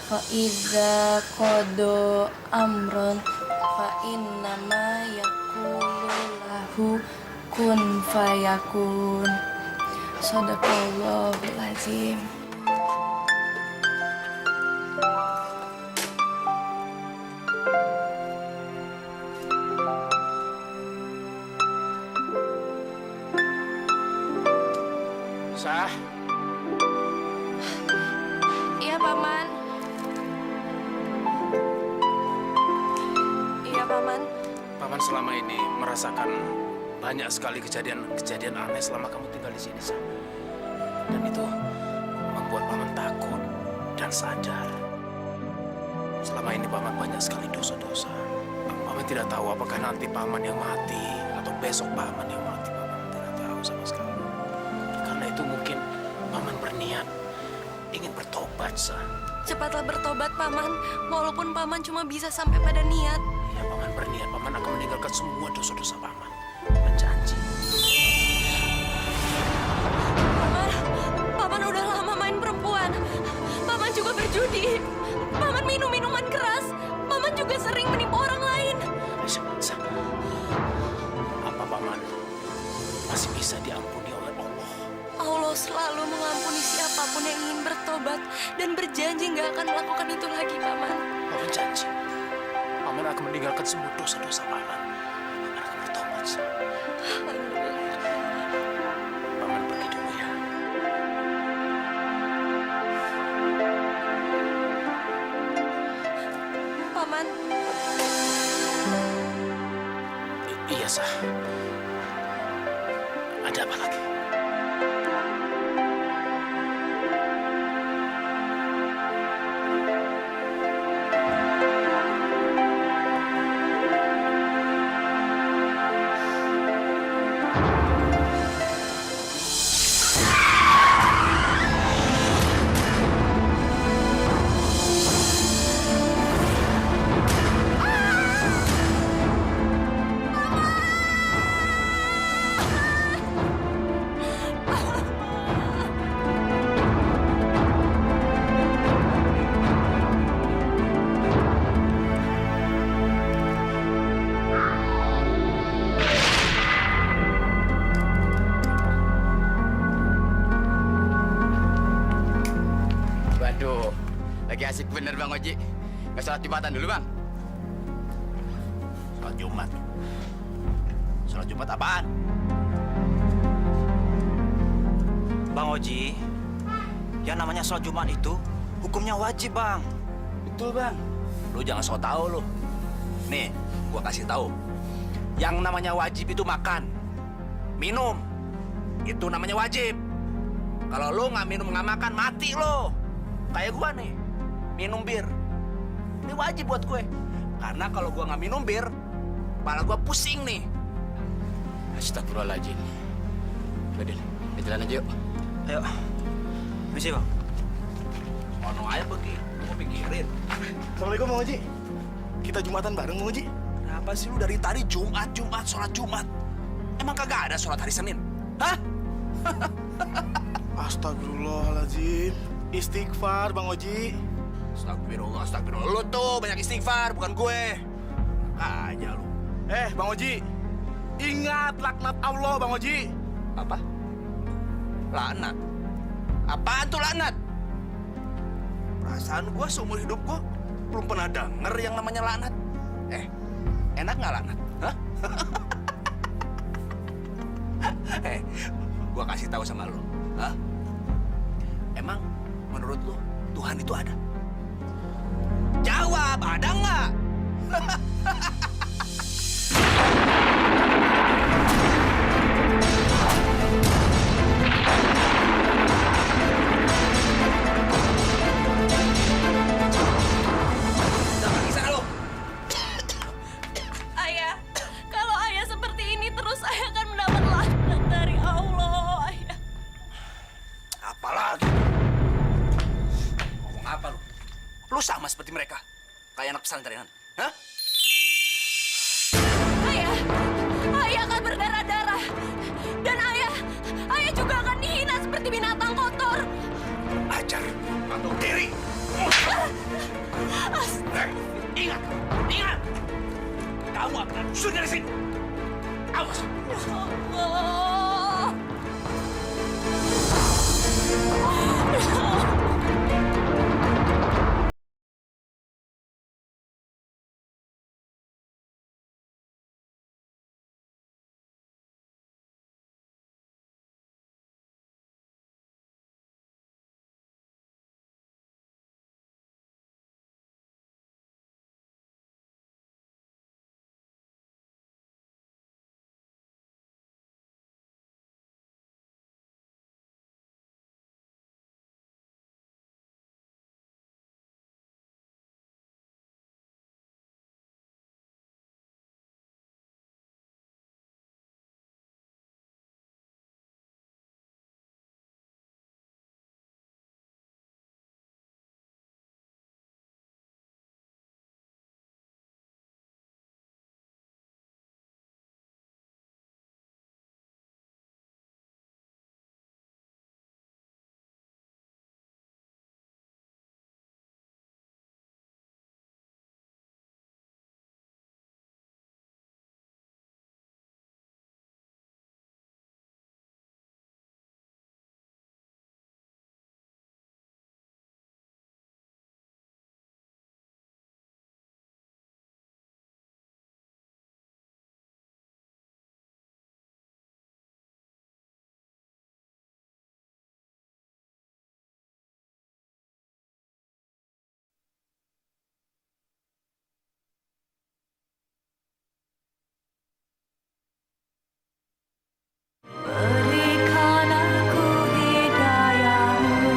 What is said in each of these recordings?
fa idza qada amron fa innama yaqulu lahu kun fayakun. Shadaqallahul azim. Sah, Iya, Paman. Iya, Paman. Paman selama ini merasakan banyak sekali kejadian aneh selama kamu tinggal di sini, Sah. Dan itu membuat Paman takut dan sadar. Selama ini Paman banyak sekali dosa-dosa. Paman tidak tahu apakah nanti Paman yang mati atau besok Paman yang mati. Paman tidak tahu sama sekali. Karena itu mungkin Paman berniat ingin bertobat, Sah. Cepatlah bertobat, Paman. Walaupun Paman cuma bisa sampai pada niat. Ya, Paman berniat. Paman akan meninggalkan semua dosa-dosa Paman. Paman janji. Paman udah lama main perempuan. Paman juga berjudi. Paman minum minuman keras. Paman juga sering menipu orang lain. Sah. Apa Paman masih bisa diampuni oleh Allah? Allah selalu mengampuni siapapun yang ingin bertobat dan berjanji nggak akan melakukan itu lagi, Paman. Paman janji. Paman akan meninggalkan semua dosa-dosa Paman. Paman akan bertobat, Sah. Paman pergi dulu ya. Paman, Iya, Sah. Ada apa lagi? Waduh, lagi asik bener Bang Oji. Nggak sholat Jumatan dulu Bang? Sholat Jumat. Sholat Jumat apaan? Bang Oji, yang namanya sholat Jumat itu hukumnya wajib, Bang. Betul Bang. Lu jangan so tau lu. Nih, gua kasih tahu. Yang namanya wajib itu makan, minum. Itu namanya wajib. Kalau lu nggak minum nggak makan, mati lo. Kayak gua nih, minum bir. Ini wajib buat gue. Karena kalau gua nggak minum bir, kepala gua pusing nih. Astagfirullahaladzim. Udah deh, kita jalan aja yuk. Ayo. Misi, Bang. Ono aja pergi, gua pikirin. Assalamualaikum Bang Oji. Kita Jumatan bareng Bang Oji. Kenapa sih lu dari tadi Jumat, sholat Jumat? Emang kagak ada sholat hari Senin? Hah? Astagfirullahaladzim. Istighfar Bang Oji. Astagfirullah. Lu tuh banyak istighfar, bukan gue. Aja lu. Bang Oji. Ingat laknat Allah Bang Oji. Apa? Laknat? Apaan tuh laknat? Perasaan gue seumur hidup gue belum pernah denger yang namanya laknat. Enak nggak laknat? Hah? Gue kasih tahu sama lu. Hah? Emang menurut lu Tuhan itu ada? Jawab, ada nggak? Jangan di sana lu. Ayah, kalau ayah seperti ini terus ayah akan mendapat laknat dari Allah, ayah. Apalagi? Ngomong apa lu? Lu sama seperti mereka. Kayak anak pesantrenan. Hah? Ayah akan berdarah-darah. Dan ayah juga akan dihina seperti binatang kotor. Ajar, atau diri. Usir dari sini. Awas. Allah. Berikan aku hidayahmu.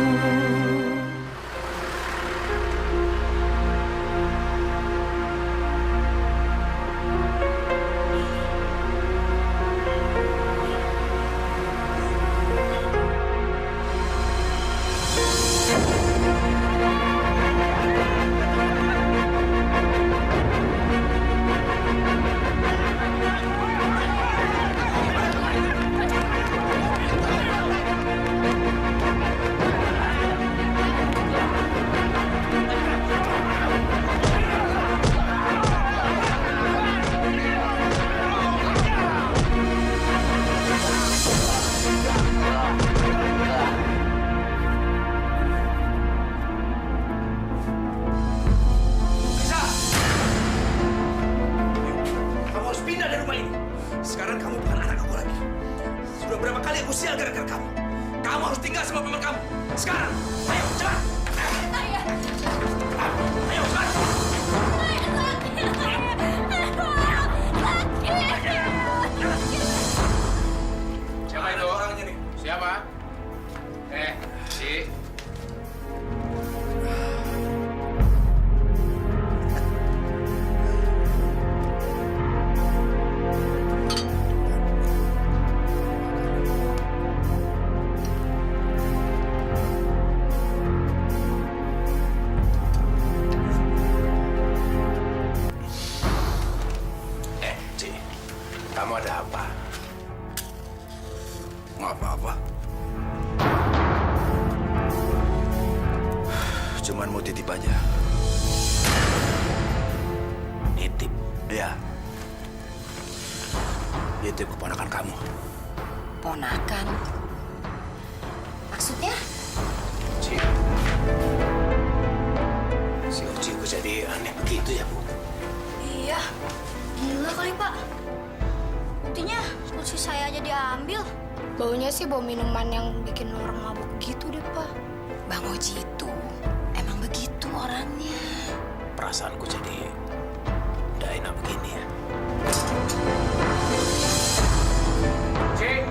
Aisyah! Kamu harus pindah dari rumah ini. Sekarang kamu bukan anak aku lagi. Sudah berapa kali aku sial gara-gara kamu. Kamu harus tinggal sama paman kamu. Sekarang, ayo cepat. Ayah. Ayo cepat. Siapa itu? Orangnya nih. Siapa? Si. Ci, kamu ada apa? Nggak apa-apa. Cuman mau titip aja. Nitip. Iya. Itu keponakan kamu. Ponakan. Maksudnya? Ci. Si Uci kok jadi aneh begitu ya, Bu? Iya. Gila kali, Pak. Buktinya kursi saya aja diambil. Baunya sih bau minuman yang bikin orang mabuk gitu deh, Pak. Bang Oji itu emang begitu orangnya. Perasaanku jadi udah enak begini ya. Cik.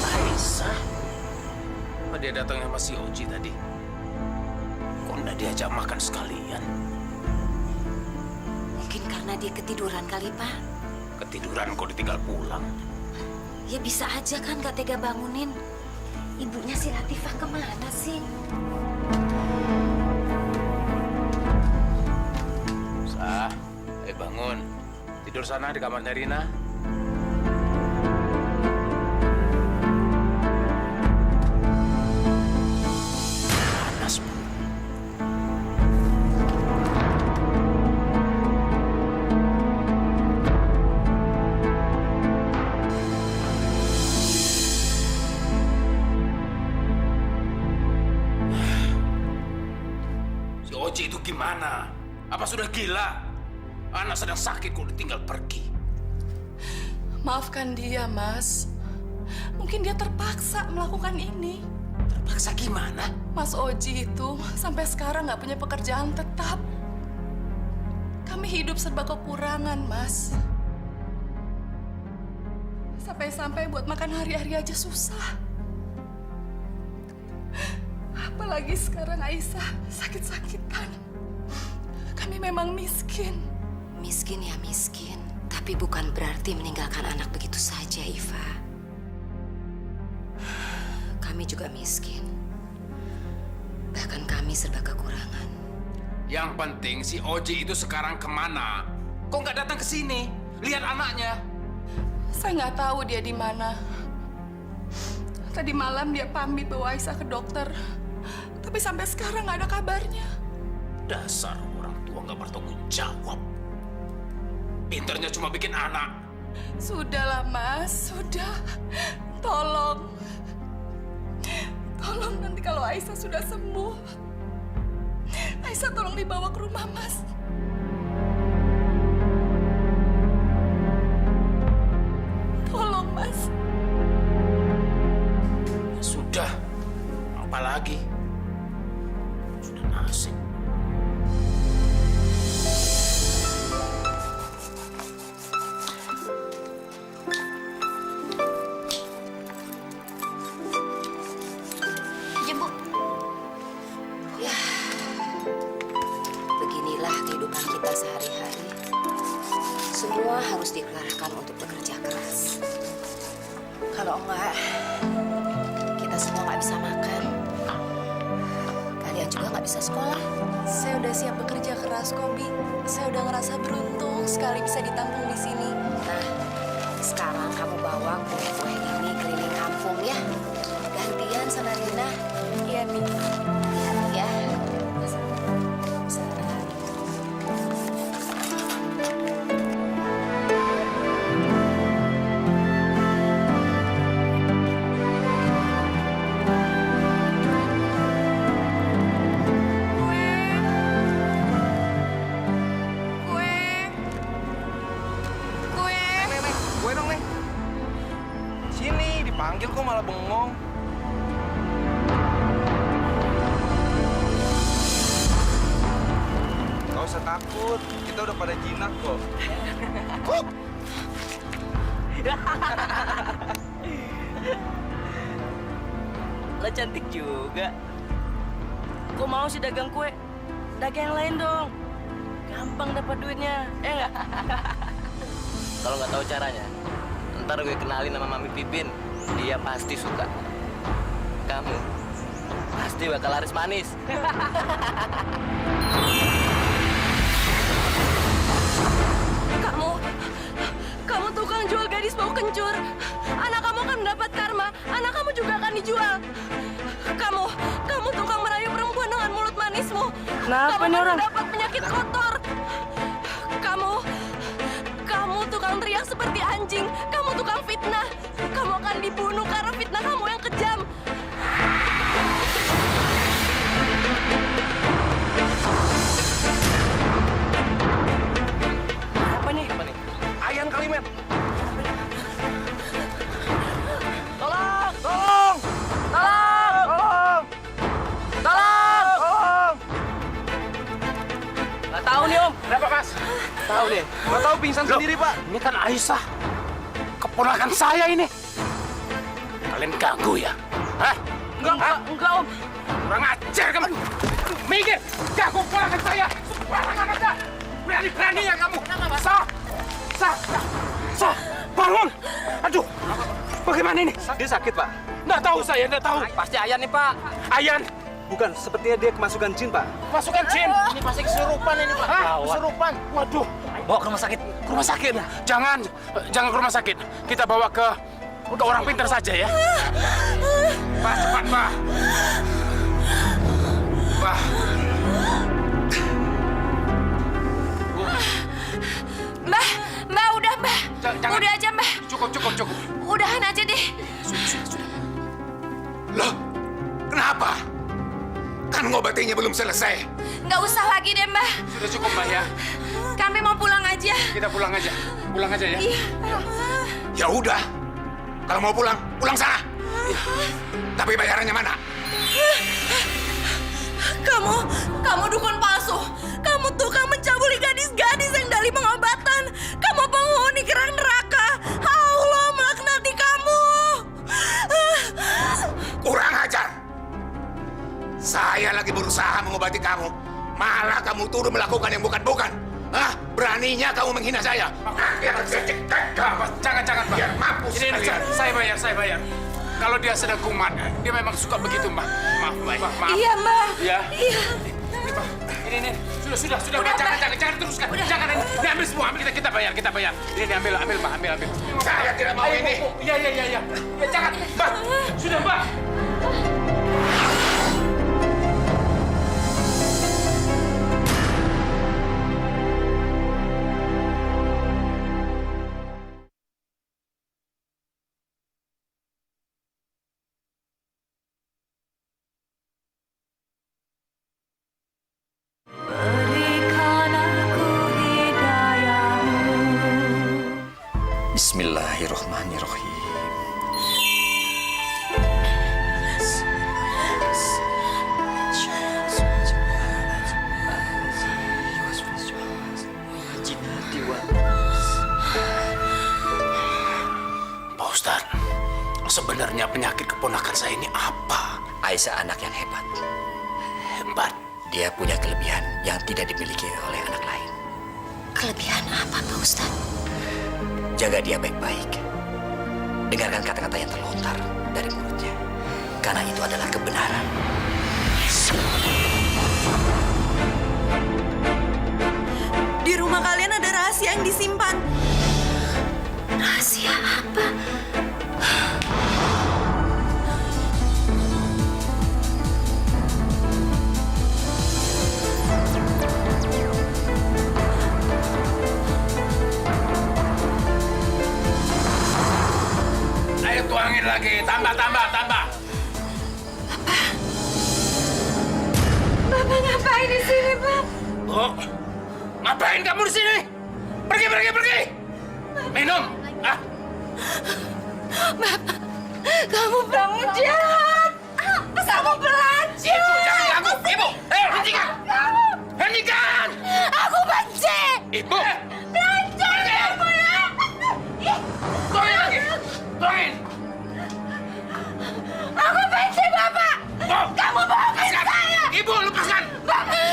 Aisyah. Apa dia datang sama si Oji tadi? Kok nggak diajak makan sekalian? Mungkin karena dia ketiduran kali, Pak. Ketiduran kok ditinggal pulang. Ya bisa aja kan gak tega bangunin. Ibunya si Latifah kemana sih? Sah, ayo bangun. Tidur sana di kamarnya Rina. gimana? Apa sudah gila? Anak sedang sakit kok ditinggal pergi. Maafkan dia, Mas. Mungkin dia terpaksa melakukan ini. Terpaksa gimana? Mas Oji itu sampai sekarang nggak punya pekerjaan tetap. Kami hidup serba kekurangan, Mas. Sampai-sampai buat makan hari-hari aja susah. Apalagi sekarang Aisyah sakit-sakitan. Kami memang miskin. Miskin ya miskin, tapi bukan berarti meninggalkan anak begitu saja, Iva. Kami juga miskin. Bahkan kami serba kekurangan. Yang penting si Oji itu sekarang kemana? Kok nggak datang ke sini? Lihat anaknya. Saya nggak tahu dia di mana. Tadi malam dia pamit bawa Aisyah ke dokter. Tapi sampai sekarang nggak ada kabarnya. Dasar orang tua nggak bertanggung jawab. Pinternya cuma bikin anak. Sudahlah, Mas. Sudah. Tolong. Tolong nanti kalau Aisyah sudah sembuh. Aisyah tolong dibawa ke rumah, Mas. Tolong, Mas. Sudah. Apalagi? Sudah nasib. Ya, Bu. Ya, beginilah kehidupan kita sehari-hari. Semua harus dikerahkan untuk bekerja keras. Kalau enggak, kita semua nggak bisa makan. Kalian juga nggak bisa sekolah. Saya udah siap bekerja keras, Kobi. Saya udah ngerasa beruntung sekali bisa ditampung di sini. Nah, sekarang kamu bawa kue-kue ini keliling kampung ya. Gantian sama Rina. Iya, Mi. Ya. Gue dong, Neng. Sini, dipanggil kok malah bengong. Gak usah takut, kita udah pada jinak kok. Lo cantik juga. Kok mau sih dagang kue? Dagang yang lain dong. Gampang dapat duitnya, ya nggak? Kalau nggak tahu caranya, ntar gue kenalin sama Mami Pipin. Dia pasti suka. Kamu pasti bakal laris manis. Kamu tukang jual gadis bau kencur. Anak kamu akan mendapat karma. Anak kamu juga akan dijual. Kamu tukang merayu perempuan dengan mulut manismu. Kenapa kamu nih akan orang? mendapat penyakit kotor. Kamu tukang teriak seperti anjing. Kamu tukang fitnah. Kamu akan dibunuh karena fitnah kamu yang kejam. Apa nih? Ayan kali, men. Tolong! Tolong! Tolong! Tolong! Tolong! Tolong! Nggak tahu nih Om. Kenapa, Mas? Tahu deh. Gak tahu pingsan sendiri, Pak. Ini kan Aisyah. Keponakan saya ini. Kalian ganggu ya? Hah? Enggak Om. Kurang ajar kamu. Mikir, ganggu keponakan saya. Sembarangan aja. Berani-beraninya kamu. Sah, bangun. Aduh, bagaimana ini? Dia sakit, Pak. Nggak tahu saya, nggak tahu. Pasti Ayan nih Pak. Ayan, Bukan, sepertinya dia kemasukan jin, Pak. masukkan jin. Ini pasti kesurupan ini Pak. Hah? Kesurupan. Waduh. Bawa ke rumah sakit. Ke rumah sakit? Jangan ke rumah sakit. Kita bawa ke orang pintar saja ya. Pak, cepat, Pak. Pak. Mbak, udah Mbak. Jangan. Udah aja Mbak. Cukup. Udahan aja deh. Sudah. Loh, kenapa? Kan ngobatinya belum selesai. Nggak usah lagi deh, Mbah. Sudah cukup, Mbak ya. Kami mau pulang aja. Kita pulang aja. Pulang aja ya. Iya. Ya udah. Kalau mau pulang, pulang sana. Tapi bayarannya mana? Kamu dukun palsu. Kamu tukang mencabuli gadis-gadis yang dari pengobatan. Kamu penghuni kerang neraka. Allah melaknati kamu. Kurang ajar. Saya lagi berusaha mengobati kamu. Malah kamu tuduh melakukan yang bukan-bukan. Hah? Beraninya kamu menghina saya. Jangan, Mbak. Biar mampus Ini, kalian. saya bayar. Kalau dia sedang kumat, dia memang suka begitu, Mbak. Maaf. Iya, Mbak. Ya. Iya. Ini, Mbak. Ini. Sudah, Mbak. Jangan teruskan. Jangan. Ini ambil semua. Kita bayar. Ini ambil, Mbak. Ambil. Saya tidak mau ini. Iya. Ya, jangan, Mbak. Sudah, Mbak. Bismillahirrahmanirrahim. Pak Ustadz, sebenarnya penyakit keponakan saya ini apa? Aisyah anak yang hebat. Hebat. Dia punya kelebihan yang tidak dimiliki oleh anak lain. Kelebihan apa, Pak Ustadz? Jaga dia baik-baik. Dengarkan kata-kata yang terlontar dari mulutnya. Karena itu adalah kebenaran. Di rumah kalian ada rahasia yang disimpan. Rahasia apa? Ayo tuangin lagi. Tambah. Bapak ngapain di sini, Pak? Oh, ngapain kamu di sini? Pergi. Minum. Ah, Kamu bangun jahat. Kamu pelacur. Ibu, jangan ganggu. Ibu, hentikan. Aku benci. Ibu. Pelacur kamu ya. Tuangin lagi. Tuangin. Aku benci, Bapak. Oh, Kamu bohongin lepaskan. saya. Ibu, lepaskan.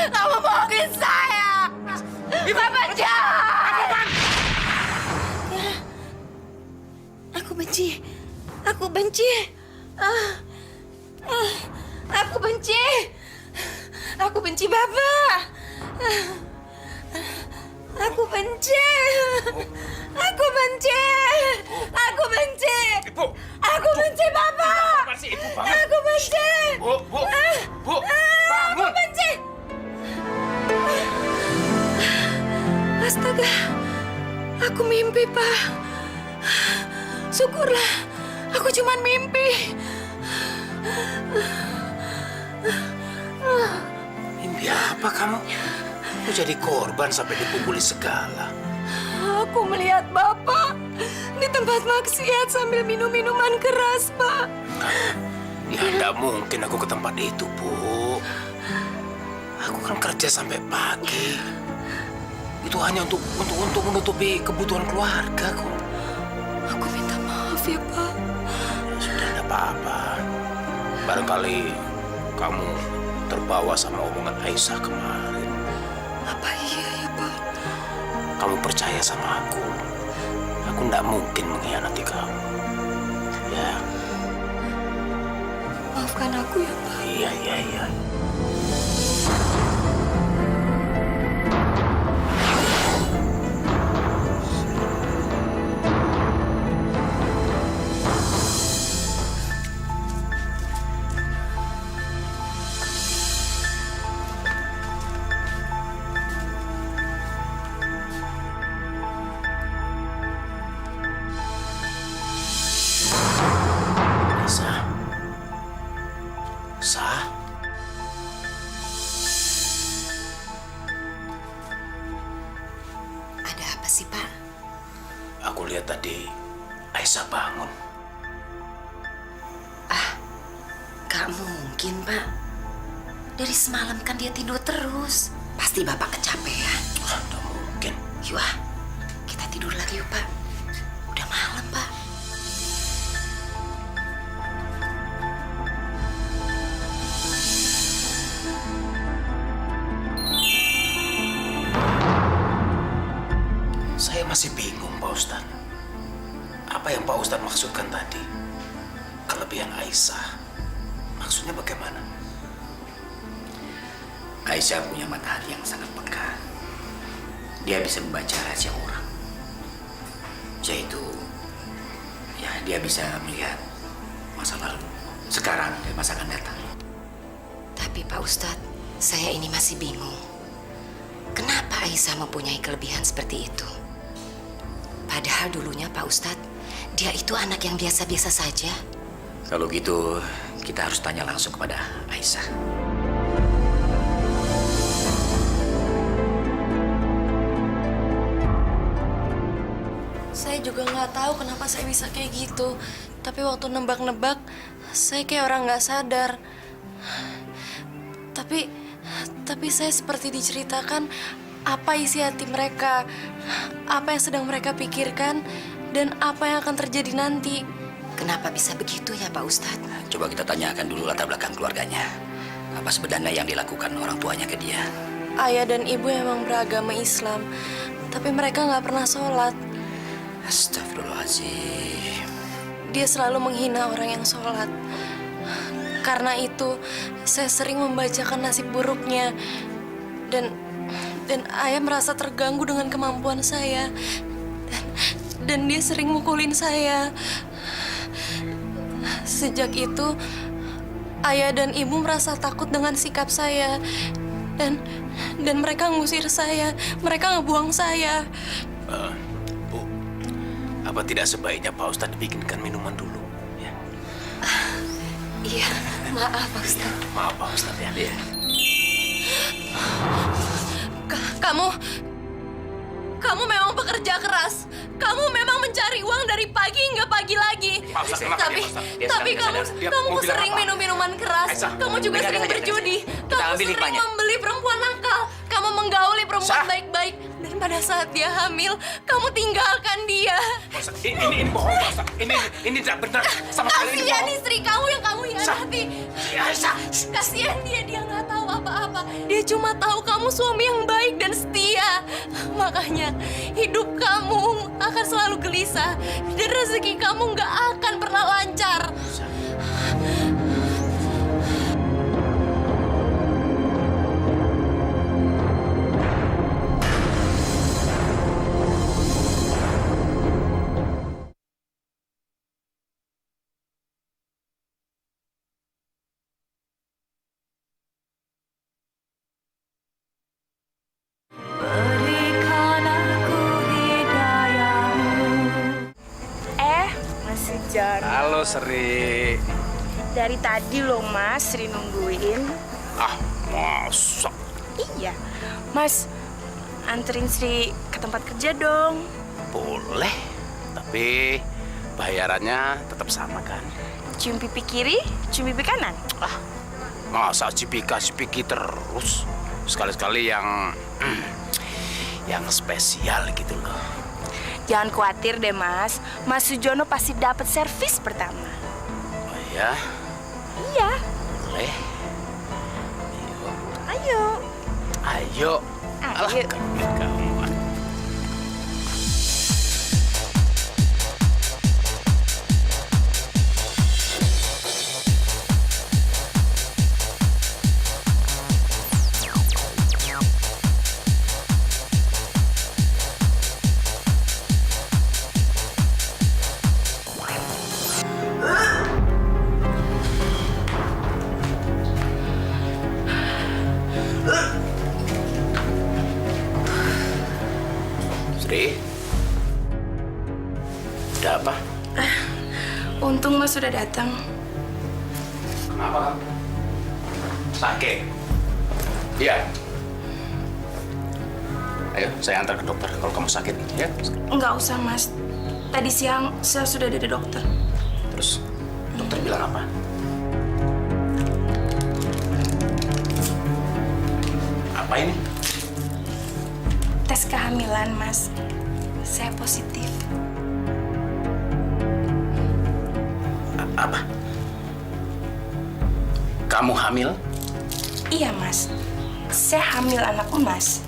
Kamu bohongin saya. Bapak jahat. Aku benci. Aku benci. Aku benci. Aku benci Bapak. Aku benci. Aku benci. Aku benci. Ibu. Aku benci Bapak. Apa sih, Ibu banget? Aku benci. Bu, Aku bangun. benci. Astaga. Aku mimpi, Pak. Syukurlah. Aku cuma mimpi. Mimpi apa kamu? Aku jadi korban sampai dipukuli segala. Aku melihat Bapak di tempat maksiat sambil minum minuman keras, Pak. Ya, tidak mungkin aku ke tempat itu, Bu. Aku kan kerja sampai pagi. Itu hanya untuk menutupi kebutuhan keluarga kok. Aku minta maaf ya, Pak. Sudah, tidak apa-apa. Barangkali kamu terbawa sama omongan Aisyah kemarin. Apa iya ya, Pak? Kamu percaya sama aku. Aku tidak mungkin mengkhianati kamu. Ya. Maafkan aku ya, Pak. Iya. Sah. sih, Pak? Aku lihat tadi Aisyah bangun. Gak mungkin, Pak. Dari semalam kan dia tidur terus. Pasti Bapak kecapean. Tidak mungkin. Yuk, kita tidur lagi yuk, Pak. Udah malam, Pak. Saya masih bingung, Pak Ustadz. Apa yang Pak Ustadz maksudkan tadi? Kelebihan Aisyah. Maksudnya bagaimana? Aisyah punya mata hati yang sangat peka. Dia bisa membaca rahasia orang. Yaitu, ya dia bisa melihat masa lalu, sekarang, dan masa akan datang. Tapi Pak Ustadz, saya ini masih bingung. Kenapa Aisyah mempunyai kelebihan seperti itu? Padahal dulunya Pak Ustadz, dia itu anak yang biasa-biasa saja. Kalau gitu, kita harus tanya langsung kepada Aisyah. Saya juga nggak tahu kenapa saya bisa kayak gitu. Tapi waktu nebak-nebak, saya kayak orang nggak sadar. Tapi saya seperti diceritakan apa isi hati mereka, apa yang sedang mereka pikirkan, dan apa yang akan terjadi nanti. Kenapa bisa begitu ya Pak Ustadz? Coba kita tanyakan dulu latar belakang keluarganya. Apa sebenarnya yang dilakukan orang tuanya ke dia? Ayah dan ibu emang beragama Islam, tapi mereka nggak pernah sholat. Astagfirullahaladzim. Dia selalu menghina orang yang sholat. Karena itu, saya sering membacakan nasib buruknya. Dan ayah merasa terganggu dengan kemampuan saya. Dan dia sering mukulin saya. Sejak itu, ayah dan ibu merasa takut dengan sikap saya. Dan mereka ngusir saya. Mereka ngebuang saya. Bu, apa tidak sebaiknya Pak Ustadz bikinkan minuman dulu? Ya. Iya, maaf Pak Ustadz. Maaf Pak Ustadz ya. Iya. Kamu memang pekerja keras. Kamu memang mencari uang dari pagi hingga pagi lagi. Pak Ustadz, kenapa dia, Pak Ustadz? Tapi kamu mau bilang sering apa? minum minuman keras. Aisyah, Kamu juga dengar sering aja, berjudi. Kita Kamu ambil sering hikmahnya. membeli perempuan nakal. Kamu menggauli perempuan Sah. baik-baik. Dan pada saat dia hamil, kamu tinggalkan dia. Pak Ustadz, ini bohong Pak Ustadz. Ini tidak benar sama sekali. Ini Kasihan bohong. istri kamu yang kamu hianati. Aisyah. Kasihan dia nggak tahu apa-apa. Dia cuma tahu kamu suami yang baik dan setia. Makanya hidup kamu akan selalu gelisah dan rezeki kamu nggak akan pernah lancar. Masih Jan. Halo Sri. Dari tadi loh Mas, Sri nungguin. Ah, masa? Iya. Mas, anterin Sri ke tempat kerja dong. Boleh, tapi bayarannya tetap sama kan? Cium pipi kiri, cium pipi kanan. Ah, masa cipika-cipiki terus? Sekali-sekali yang spesial gitu loh. Jangan khawatir deh Mas. Mas Sujono pasti dapat servis pertama. Oh ya? Iya. Boleh. Ayo. Ayo. Alah, Ayo. kamu. Sri, ada apa? Untung Mas sudah datang. Kenapa kamu? Sakit? Iya. Ayo, saya antar ke dokter kalau kamu sakit, ya. Nggak usah, Mas. Tadi siang saya sudah ada dokter. Terus dokter bilang apa? Apa ini? Tes kehamilan, Mas. Saya positif. Apa? Kamu hamil? Iya, Mas. Saya hamil anak emas.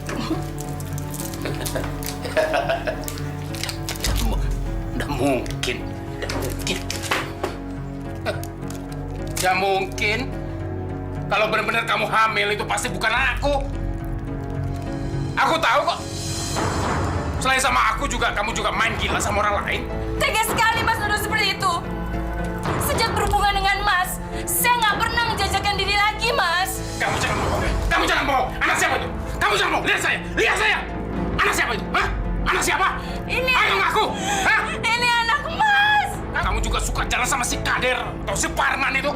Nggak mungkin. Nggak mungkin. Kalau benar-benar kamu hamil itu pasti bukan anakku. Aku tahu kok. Selain sama aku juga, kamu juga main gila sama orang lain. Tega sekali Mas nuduh seperti itu. Sejak berhubungan dengan Mas, saya nggak pernah menjajakan diri lagi, Mas. Kamu jangan bohong. Kamu jangan bohong. Anak siapa itu? Kamu jangan bohong. Lihat saya. Lihat saya. Anak siapa itu? Hah? Anak siapa? Ini. Ayo ngaku. Hah? Ini anak Mas. Kamu juga suka jalan sama si Kader atau si Parman itu?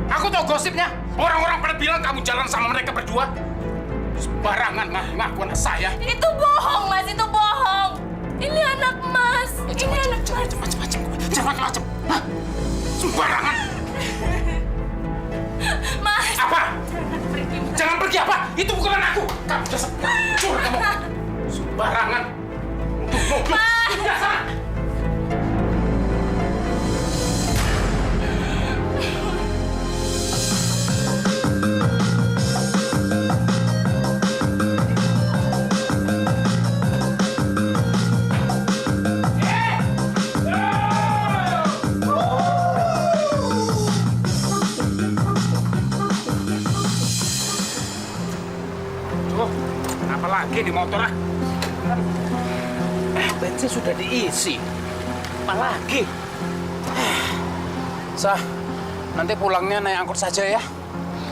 Aku tahu gosipnya. Orang-orang pada bilang kamu jalan sama mereka berdua. Sembarangan ngaku anak saya. Itu bohong, Mas. Itu bohong. Ini anak Mas. Ini anak Mas. Macam-macam. Hah? Sembarangan. Mas. Apa? Jangan pergi apa? Itu bukan anakku. Kamu dasar curang kamu. Sembarangan. Mas. Sudah sana. Apa lagi di motor ah? Bensin sudah diisi. Apa lagi? Sah, nanti pulangnya naik angkot saja ya.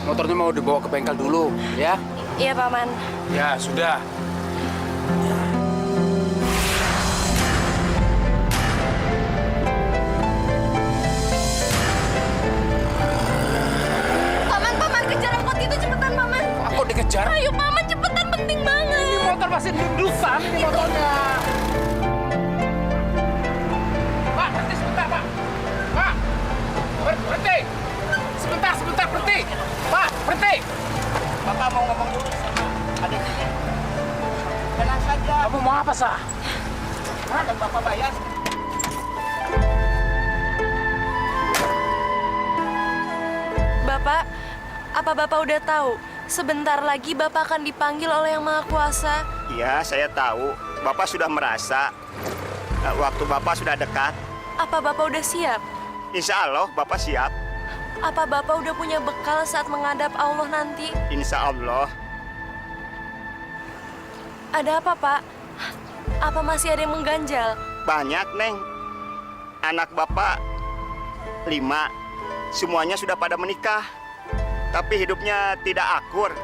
Motornya mau dibawa ke bengkel dulu, ya? Iya, Paman. Ya, sudah. Paman, kejar angkot itu cepetan, Paman. Angkot dikejar? Ayo, Paman, cepetan, penting banget. Ini motor masih dundusan, ini motornya. Pak, berhenti sebentar, Pak. Pak, berhenti. Sebentar, berhenti. Pak, berhenti. Bapak mau ngomong dulu sama adiknya. Tenang saja. Kamu mau apa, Sah? Ada Bapak bayar. Bapak, apa Bapak udah tahu? Sebentar lagi Bapak akan dipanggil oleh Yang Maha Kuasa. Iya, saya tahu. Bapak sudah merasa waktu Bapak sudah dekat. Apa Bapak udah siap? Insya Allah Bapak siap. Apa Bapak udah punya bekal saat menghadap Allah nanti? Insya Allah. Ada apa, Pak? Apa masih ada yang mengganjal? Banyak, Neng. Anak Bapak 5. Semuanya sudah pada menikah. Tapi hidupnya tidak akur.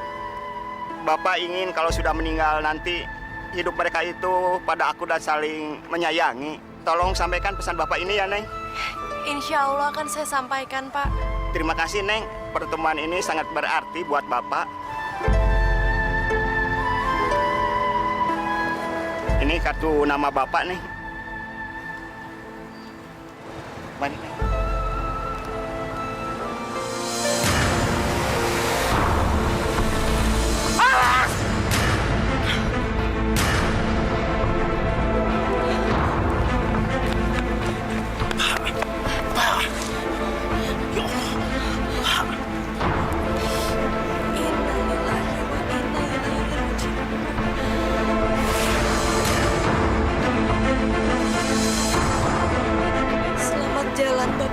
Bapak ingin kalau sudah meninggal nanti hidup mereka itu pada akur dan saling menyayangi. Tolong sampaikan pesan Bapak ini ya, Neng. Insya Allah akan saya sampaikan, Pak. Terima kasih, Neng. Pertemuan ini sangat berarti buat Bapak. Ini kartu nama Bapak, nih. Mari, Neng. Selamat jalan, Bapak.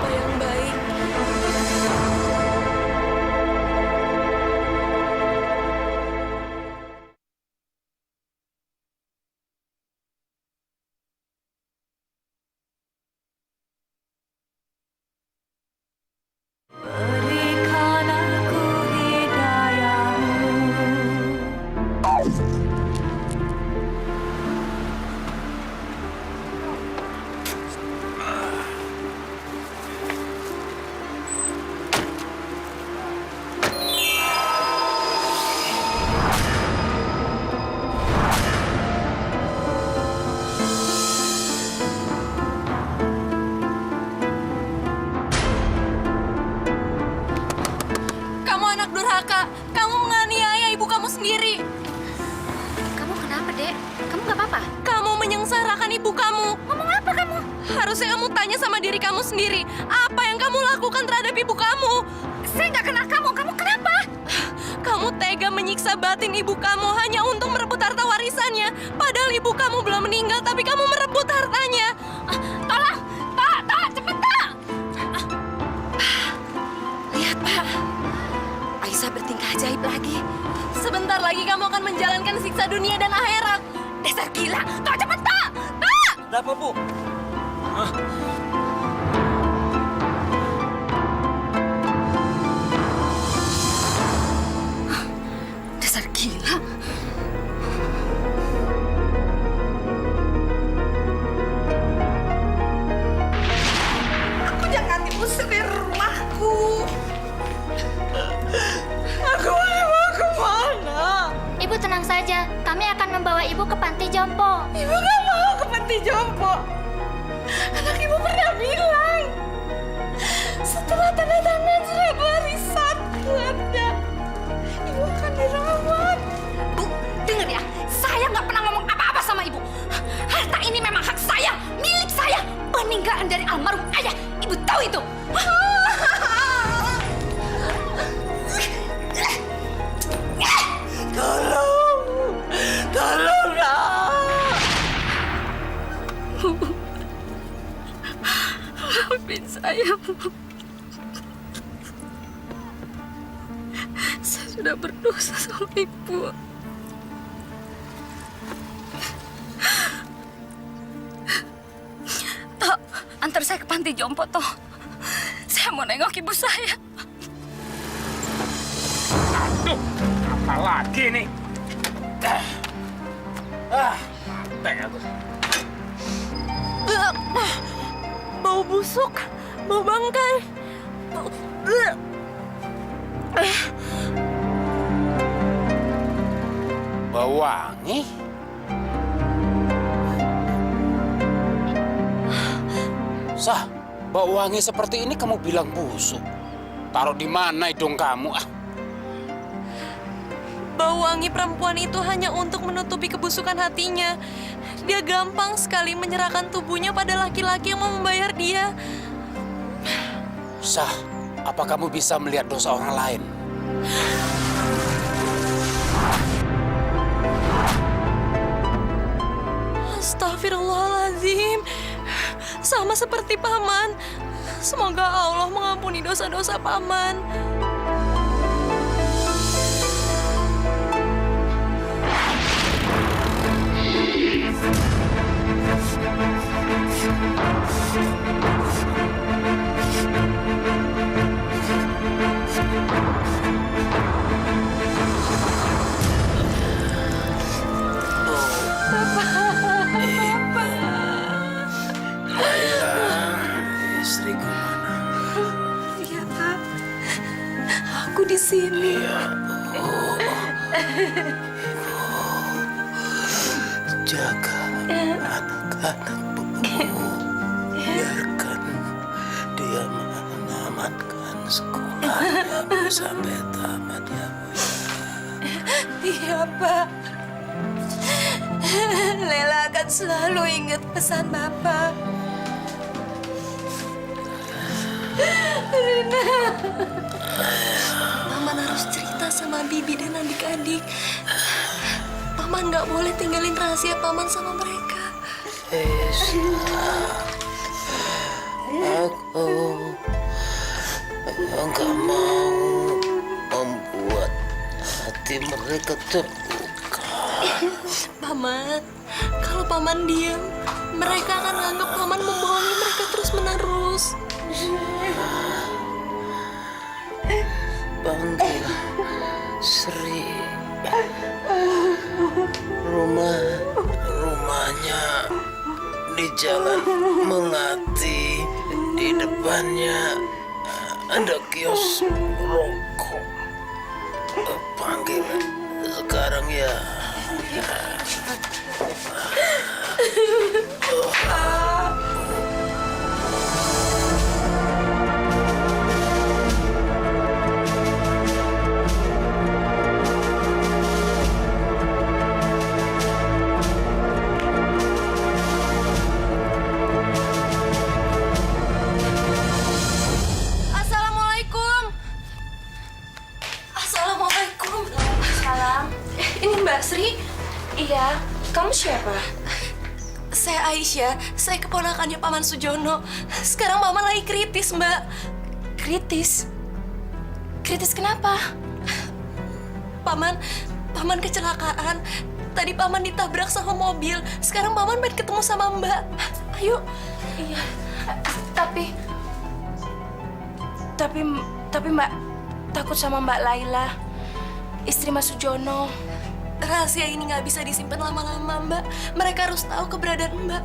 ibu kamu. Ngomong apa kamu? Harusnya kamu tanya sama diri kamu sendiri. Apa yang kamu lakukan terhadap ibu kamu? Saya nggak kenal kamu. Kamu kenapa? Kamu tega menyiksa batin ibu kamu hanya untuk merebut harta warisannya. Padahal ibu kamu belum meninggal, tapi kamu merebut hartanya. Tolong! Tak! Cepet, tak! Lihat, Pak. Aisyah bertingkah ajaib lagi. Sebentar lagi kamu akan menjalankan siksa dunia dan akhirat. Dasar gila! Tak, cepet, tak! Tak! Ada apa, Bu? Dasar gila. Aku jangan diusir dari rumahku. Aku mau kemana? Ibu tenang saja. Kami akan membawa ibu ke panti jompo. Ibu gak mau ke panti jompo. Anak ibu pernah bilang, setelah tanda tangan surat warisan keluarga, ibu akan dirawat. Bu, dengar ya. Saya nggak pernah ngomong apa-apa sama ibu. Harta ini memang hak saya, milik saya. Peninggalan dari almarhum ayah. Ibu tahu itu. Maafin saya, Bu. Saya sudah berdosa sama ibu. Tok, antar saya ke panti jompo, Tok. Saya mau nengok ibu saya. Aduh, apa lagi nih? Mati aku. Bau busuk, bau bangkai. Bau wangi? Sah, bau wangi seperti ini kamu bilang busuk. Taruh di mana hidung kamu? Bau wangi perempuan itu hanya untuk menutupi kebusukan hatinya. Dia gampang sekali menyerahkan tubuhnya pada laki-laki yang mau membayar dia. Sah, apa kamu bisa melihat dosa orang lain? Astagfirullahaladzim. Sama seperti Paman. Semoga Allah mengampuni dosa-dosa Paman. Istriku mana? Iya, Pak. Aku di sini. Jaga anak-anak biarkan dia menamatkan sekolahnya sampai tamat ya Bu. Iya, Pak. Lela akan selalu ingat pesan Bapak. Paman harus cerita sama Bibi dan adik-adik. Paman nggak boleh tinggalin rahasia Paman sama mereka. Aku nggak mau membuat hati mereka terbuka. Paman, kalau Paman diam, mereka akan anggap Paman membohongi mereka terus-menerus. Panggil Sri. Rumahnya di Jalan Melati. Di depannya ada kios rokok. Panggil sekarang ya. siapa? Saya Aisyah, saya keponakannya Paman Sujono. Sekarang Paman lagi kritis, Mbak. Kritis? Kritis kenapa? Paman kecelakaan. Tadi Paman ditabrak sama mobil. Sekarang Paman pengen ketemu sama Mbak. Ayo. Iya. Tapi Mbak takut sama Mbak Laila, istri Mas Sujono. Rahasia ini nggak bisa disimpan lama-lama, Mbak. Mereka harus tahu keberadaan Mbak.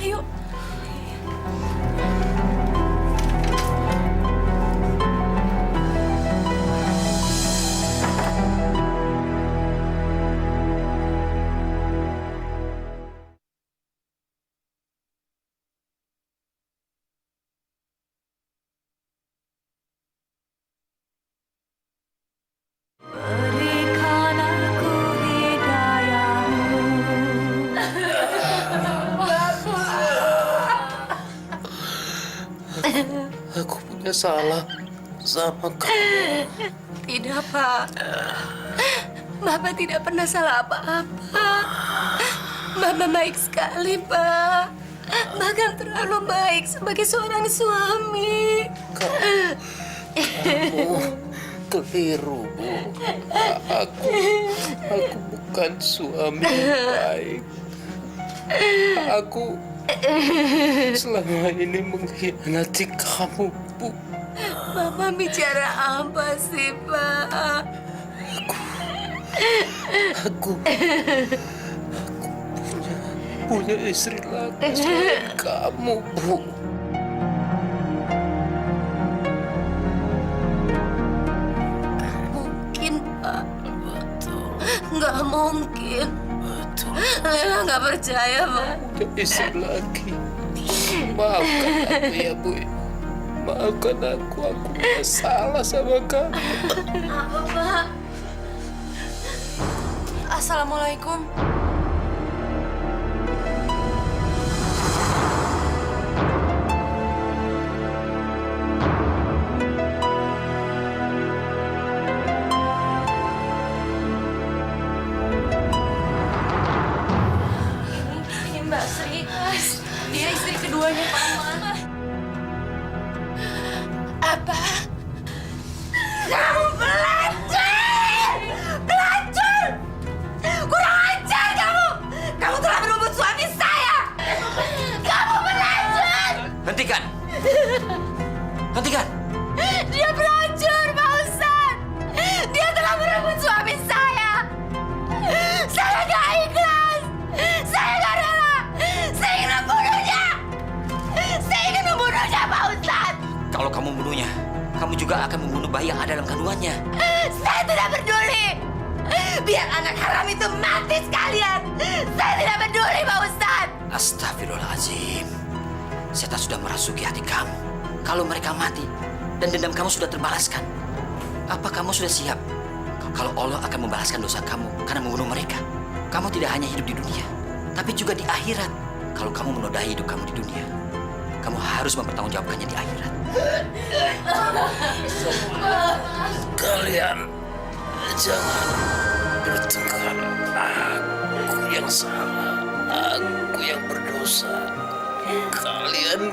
Ayo. Aku punya salah sama kamu. Tidak, Pak. Bapak tidak pernah salah apa-apa. Bapak baik sekali, Pak. Bahkan terlalu baik sebagai seorang suami. Kamu keliru, Bu. Aku bukan suami yang baik. Aku selama ini mengkhianati kamu, Bu. Bapak bicara apa sih, Pak? Aku punya istri lagi selain kamu, Bu. Mungkin, Pak. Betul. Nggak mungkin. Betul. Lela nggak percaya, Pak. Punya istri lagi. Maafkan aku ya, Bu. Maafkan aku udah salah sama kamu. Apa, Pak? Assalamualaikum. Ini Mbak Sri. Dia istri keduanya Paman. Apa? Kamu pelacur! Pelacur! Kurang ajar kamu! Kamu telah merebut suami saya! Kamu pelacur! Hentikan! Hentikan! Dia pelacur, Pak Ustadz! Dia telah merebut suami saya! Saya gak ikhlas! Saya gak rela! Saya ingin membunuhnya! Saya ingin membunuhnya, Pak Ustadz! Kalau kamu membunuhnya, kamu juga akan membunuh bayi yang ada dalam kandungannya. Saya tidak peduli! Biar anak haram itu mati sekalian! Saya tidak peduli, Pak Ustadz! Astagfirullahaladzim. Setan sudah merasuki hati kamu. Kalau mereka mati dan dendam kamu sudah terbalaskan, apa kamu sudah siap kalau Allah akan membalaskan dosa kamu karena membunuh mereka? Kamu tidak hanya hidup di dunia, tapi juga di akhirat. Kalau kamu menodai hidup kamu di dunia, kamu harus mempertanggungjawabkannya di akhirat. Kalian jangan bertengkar. Aku yang salah. Aku yang berdosa. Kalian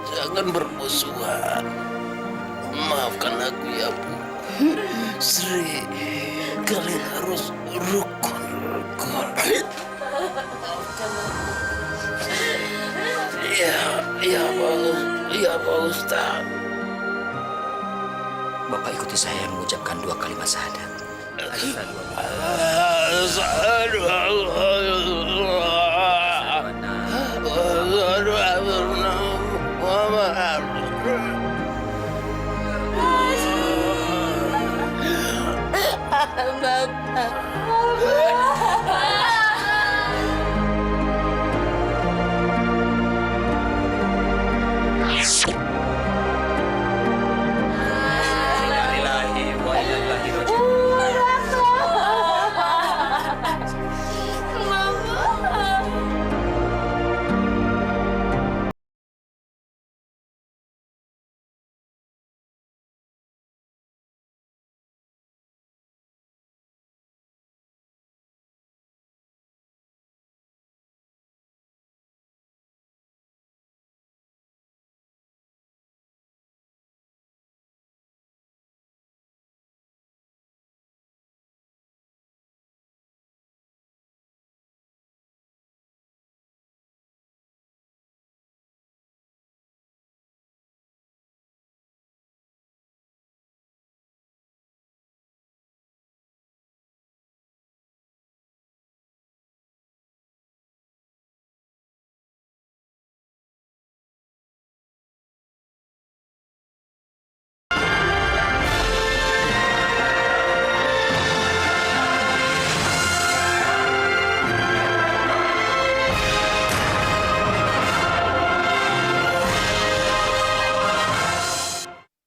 jangan bermusuhan. Maafkan aku ya, Bu. Sri, kalian harus rukun. Ya, Pak Ustaz. Bapak ikuti saya mengucapkan 2 kalimat syahadat. Asyhadu an la